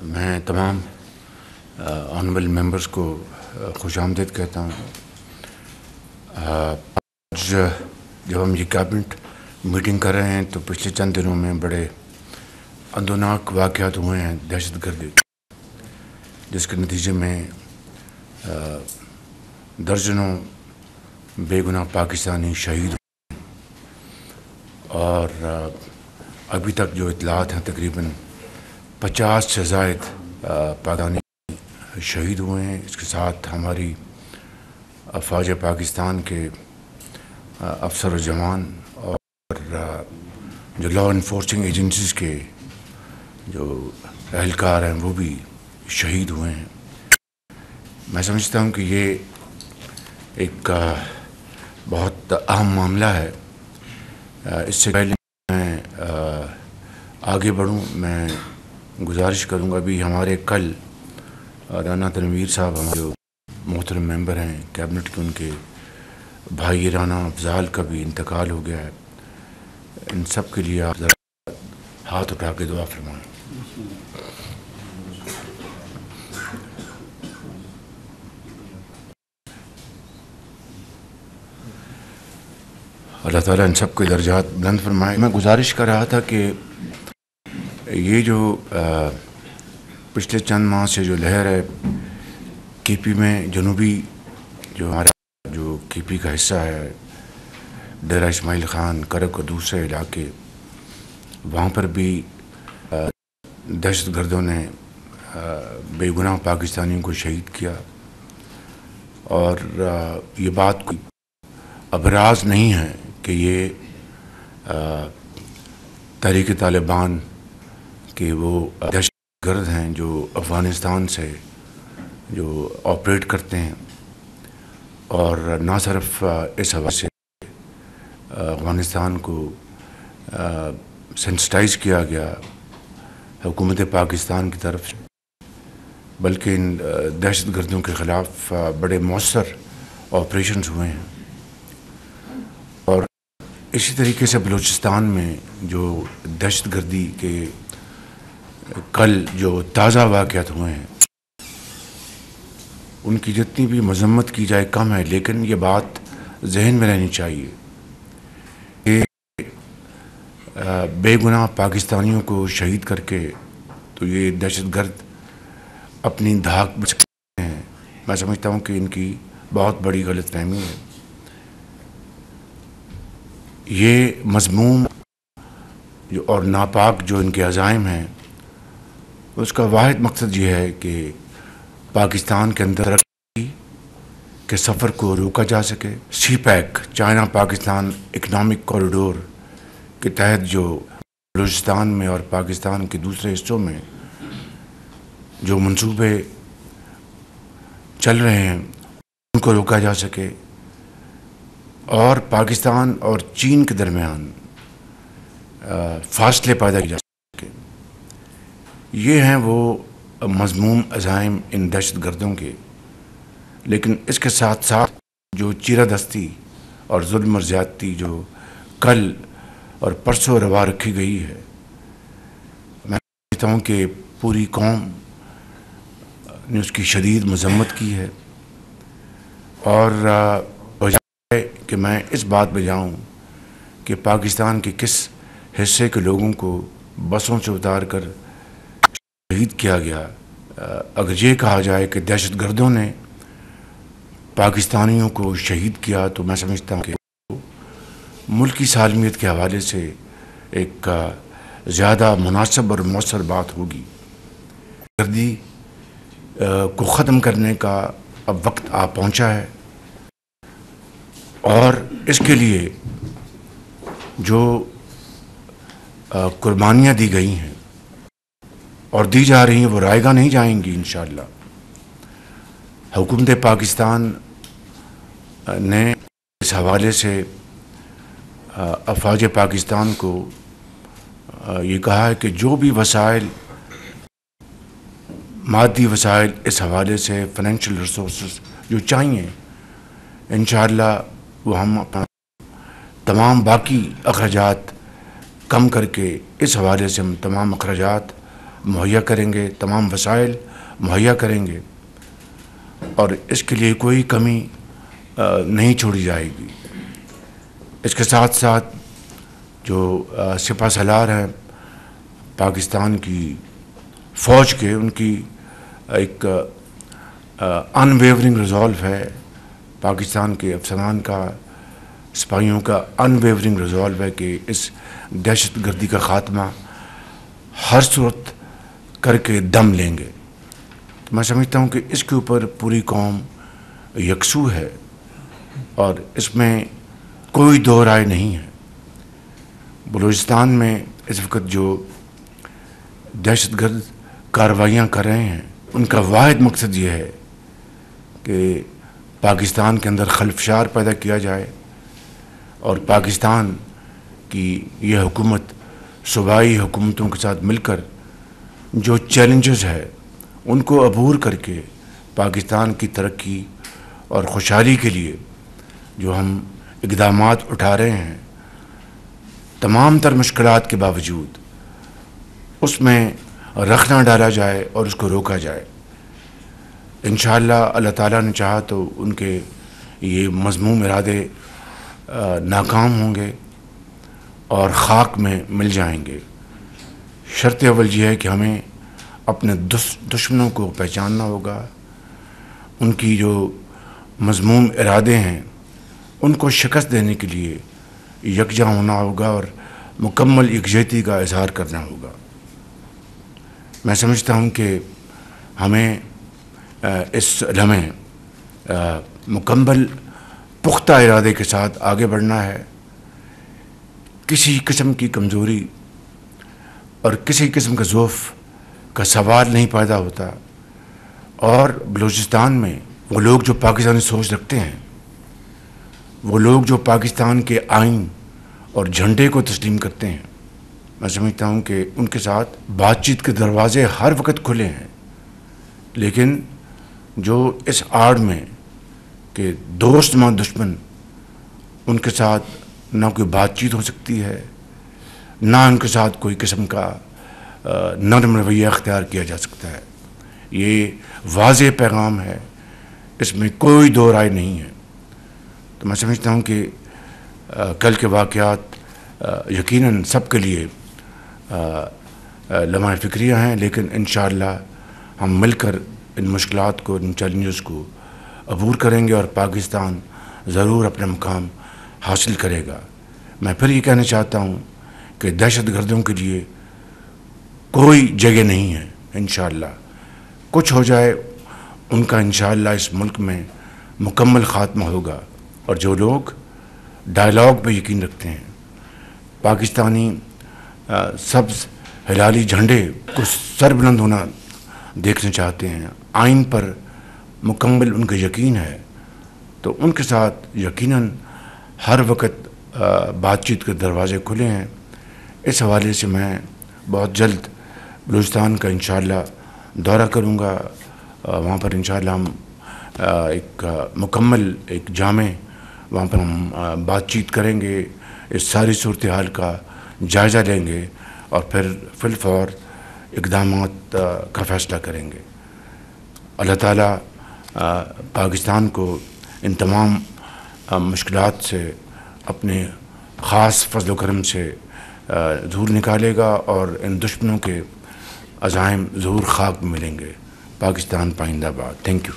میں تمام honourable members کو خوش آمدید کہتا ہوں۔ آج جب ہم یہ کیبنٹ میٹنگ کر رہے ہیں تو پچھلے چند دنوں میں بڑے اندوناک واقعات ہوئے ہیں دہشت گردی، جس کے نتیجے میں درجنوں بے گناہ پاکستانی شہید ہوئے اور ابھی تک جو اطلاعات ہیں تقریباً 50 سے زائد پاکستانی شہید ہوئے ہیں۔ اس کے ساتھ ہماری افواج پاکستان کے افسر و جوان اور جو لا انفورسنگ ایجنسیز کے جو اہلکار ہیں وہ بھی شہید ہوئے ہیں۔ میں سمجھتا ہوں کہ یہ ایک بہت اہم معاملہ ہے۔ اس سے پہلے میں آگے بڑھوں، میں گزارش کروں گا، ابھی ہمارے کل رانا تنویر صاحب ہمارے جو محترم ممبر ہیں کیبنٹ کے، ان کے بھائی رانا افضال کا بھی انتقال ہو گیا ہے۔ ان سب کے لیے آپ ذرا ہاتھ اٹھا کے دعا فرمائیں۔ اللہ تعالیٰ ان سب کے درجات بلند فرمائے۔ میں گزارش کر رہا تھا کہ یہ جو پچھلے چند ماہ سے جو لہر ہے کے پی میں، جنوبی جو ہمارا جو کے پی کا حصہ ہے، ڈیرہ اسماعیل خان، کرک اور دوسرے علاقے، وہاں پر بھی دہشت گردوں نے بے گناہ پاکستانیوں کو شہید کیا، اور یہ بات کوئی ابراز نہیں ہے کہ یہ تحریک طالبان کہ وہ دہشت گرد ہیں جو افغانستان سے جو آپریٹ کرتے ہیں، اور نہ صرف اس حوالے سے افغانستان کو سینسٹائز کیا گیا حکومت پاکستان کی طرف سے، بلکہ ان دہشت گردوں کے خلاف بڑے مؤثر آپریشنز ہوئے ہیں۔ اور اسی طریقے سے بلوچستان میں جو دہشت گردی کے کل جو تازہ واقعات ہوئے ہیں، ان کی جتنی بھی مذمت کی جائے کم ہے، لیکن یہ بات ذہن میں رہنی چاہیے کہ بے گناہ پاکستانیوں کو شہید کر کے تو یہ دہشت گرد اپنی دھاک بچ سکتے ہیں۔ میں سمجھتا ہوں کہ ان کی بہت بڑی غلط فہمی ہے۔ یہ مذموم اور ناپاک جو ان کے عزائم ہیں، اس کا واحد مقصد یہ ہے کہ پاکستان کے اندر ترقی کے سفر کو روکا جا سکے۔ CPEC, China Pakistan economic corridor کے تحت جو بلوچستان میں اور پاکستان کے دوسرے حصوں میں جو منصوبے چل رہے ہیں، ان کو روکا جا سکے، اور پاکستان اور چین کے درمیان فاصلے پیدا کیے جا سکے۔ یہ ہیں وہ مذموم عزائم ان دہشت گردوں کے، لیکن اس کے ساتھ ساتھ جو چیرہ دستی اور ظلم اور زیادتی جو کل اور پرسوں روا رکھی گئی ہے، میں سمجھتا ہوں کہ پوری قوم نے اس کی شدید مذمت کی ہے، اور بجائے کہ میں اس بات پہ جاؤں کہ پاکستان کے کس حصے کے لوگوں کو بسوں سے اتار کر شہید کیا گیا، اگر یہ کہا جائے کہ دہشت گردوں نے پاکستانیوں کو شہید کیا، تو میں سمجھتا ہوں کہ ملکی سالمیت کے حوالے سے ایک زیادہ مناسب اور مؤثر بات ہوگی۔ گردی کو ختم کرنے کا اب وقت آ پہنچا ہے، اور اس کے لیے جو قربانیاں دی گئی ہیں اور دی جا رہی ہیں وہ رائے گاہ نہیں جائیں گی انشاءاللہ۔ حکومت پاکستان نے اس حوالے سے افواج پاکستان کو یہ کہا ہے کہ جو بھی وسائل، مادی وسائل اس حوالے سے، فائنینشیل ریسورسز جو چاہیے، انشاءاللہ وہ ہم اپنا تمام باقی اخراجات کم کر کے اس حوالے سے ہم تمام اخراجات مہیا کریں گے، تمام وسائل مہیا کریں گے، اور اس کے لیے کوئی کمی نہیں چھوڑی جائے گی۔ اس کے ساتھ ساتھ جو سپہ سالار ہیں پاکستان کی فوج کے، ان کی ایک ان ویورنگ ریزولو ہے، پاکستان کے افسران کا، سپاہیوں کا ان ویورنگ ریزولو ہے کہ اس دہشت گردی کا خاتمہ ہر صورت کر کے دم لیں گے۔ میں سمجھتا ہوں کہ اس کے اوپر پوری قوم یکسو ہے اور اس میں کوئی دو رائے نہیں ہے۔ بلوچستان میں اس وقت جو دہشت گرد کارروائیاں کر رہے ہیں، ان کا واحد مقصد یہ ہے کہ پاکستان کے اندر خلفشار پیدا کیا جائے اور پاکستان کی یہ حکومت صوبائی حکومتوں کے ساتھ مل کر جو چیلنجز ہے ان کو عبور کر کے پاکستان کی ترقی اور خوشحالی کے لیے جو ہم اقدامات اٹھا رہے ہیں، تمام تر مشکلات کے باوجود اس میں رخنہ ڈالا جائے اور اس کو روکا جائے۔ انشاءاللہ اللہ تعالیٰ نے چاہا تو ان کے یہ مذموم ارادے ناکام ہوں گے اور خاک میں مل جائیں گے۔ شرط اول یہ ہے کہ ہمیں اپنے دشمنوں کو پہچاننا ہوگا، ان کی جو مذموم ارادے ہیں ان کو شکست دینے کے لیے یکجا ہونا ہوگا اور مکمل یکجہتی کا اظہار کرنا ہوگا۔ میں سمجھتا ہوں کہ ہمیں اس لمحے مکمل پختہ ارادے کے ساتھ آگے بڑھنا ہے۔ کسی قسم کی کمزوری اور کسی قسم کا ضعف کا سوال نہیں پیدا ہوتا، اور بلوچستان میں وہ لوگ جو پاکستانی سوچ رکھتے ہیں، وہ لوگ جو پاکستان کے آئین اور جھنڈے کو تسلیم کرتے ہیں، میں سمجھتا ہوں کہ ان کے ساتھ بات چیت کے دروازے ہر وقت کھلے ہیں۔ لیکن جو اس آڑ میں کہ دوست ماں دشمن، ان کے ساتھ نہ کوئی بات چیت ہو سکتی ہے، نہ ان کے ساتھ کوئی قسم کا نرم رویہ اختیار کیا جا سکتا ہے۔ یہ واضح پیغام ہے، اس میں کوئی دو رائے نہیں ہے۔ تو میں سمجھتا ہوں کہ کل کے واقعات یقیناً سب کے لیے لمحہ فکریہ ہیں، لیکن انشاءاللہ ہم مل کر ان مشکلات کو، ان چیلنجز کو عبور کریں گے اور پاکستان ضرور اپنا مقام حاصل کرے گا۔ میں پھر یہ کہنا چاہتا ہوں کہ دہشت گردوں کے لیے کوئی جگہ نہیں ہے۔ انشاءاللہ کچھ ہو جائے ان کا انشاءاللہ اس ملک میں مکمل خاتمہ ہوگا، اور جو لوگ ڈائلاگ پہ یقین رکھتے ہیں، پاکستانی سبز ہلالی جھنڈے کو سربلند ہونا دیکھنا چاہتے ہیں، آئین پر مکمل ان کا یقین ہے، تو ان کے ساتھ یقیناً ہر وقت بات چیت کے دروازے کھلے ہیں۔ اس حوالے سے میں بہت جلد بلوچستان کا انشاءاللہ دورہ کروں گا، وہاں پر انشاءاللہ ہم ایک مکمل ایک جامع وہاں پر ہم بات چیت کریں گے، اس ساری صورتحال کا جائزہ لیں گے اور پھر فی الفور اقدامات کا فیصلہ کریں گے۔ اللہ تعالیٰ پاکستان کو ان تمام مشکلات سے اپنے خاص فضل و کرم سے ضرور نکالے گا، اور ان دشمنوں کے عزائم ضرور خاک میں ملیں گے۔ پاکستان پائندہ باد۔ Thank you.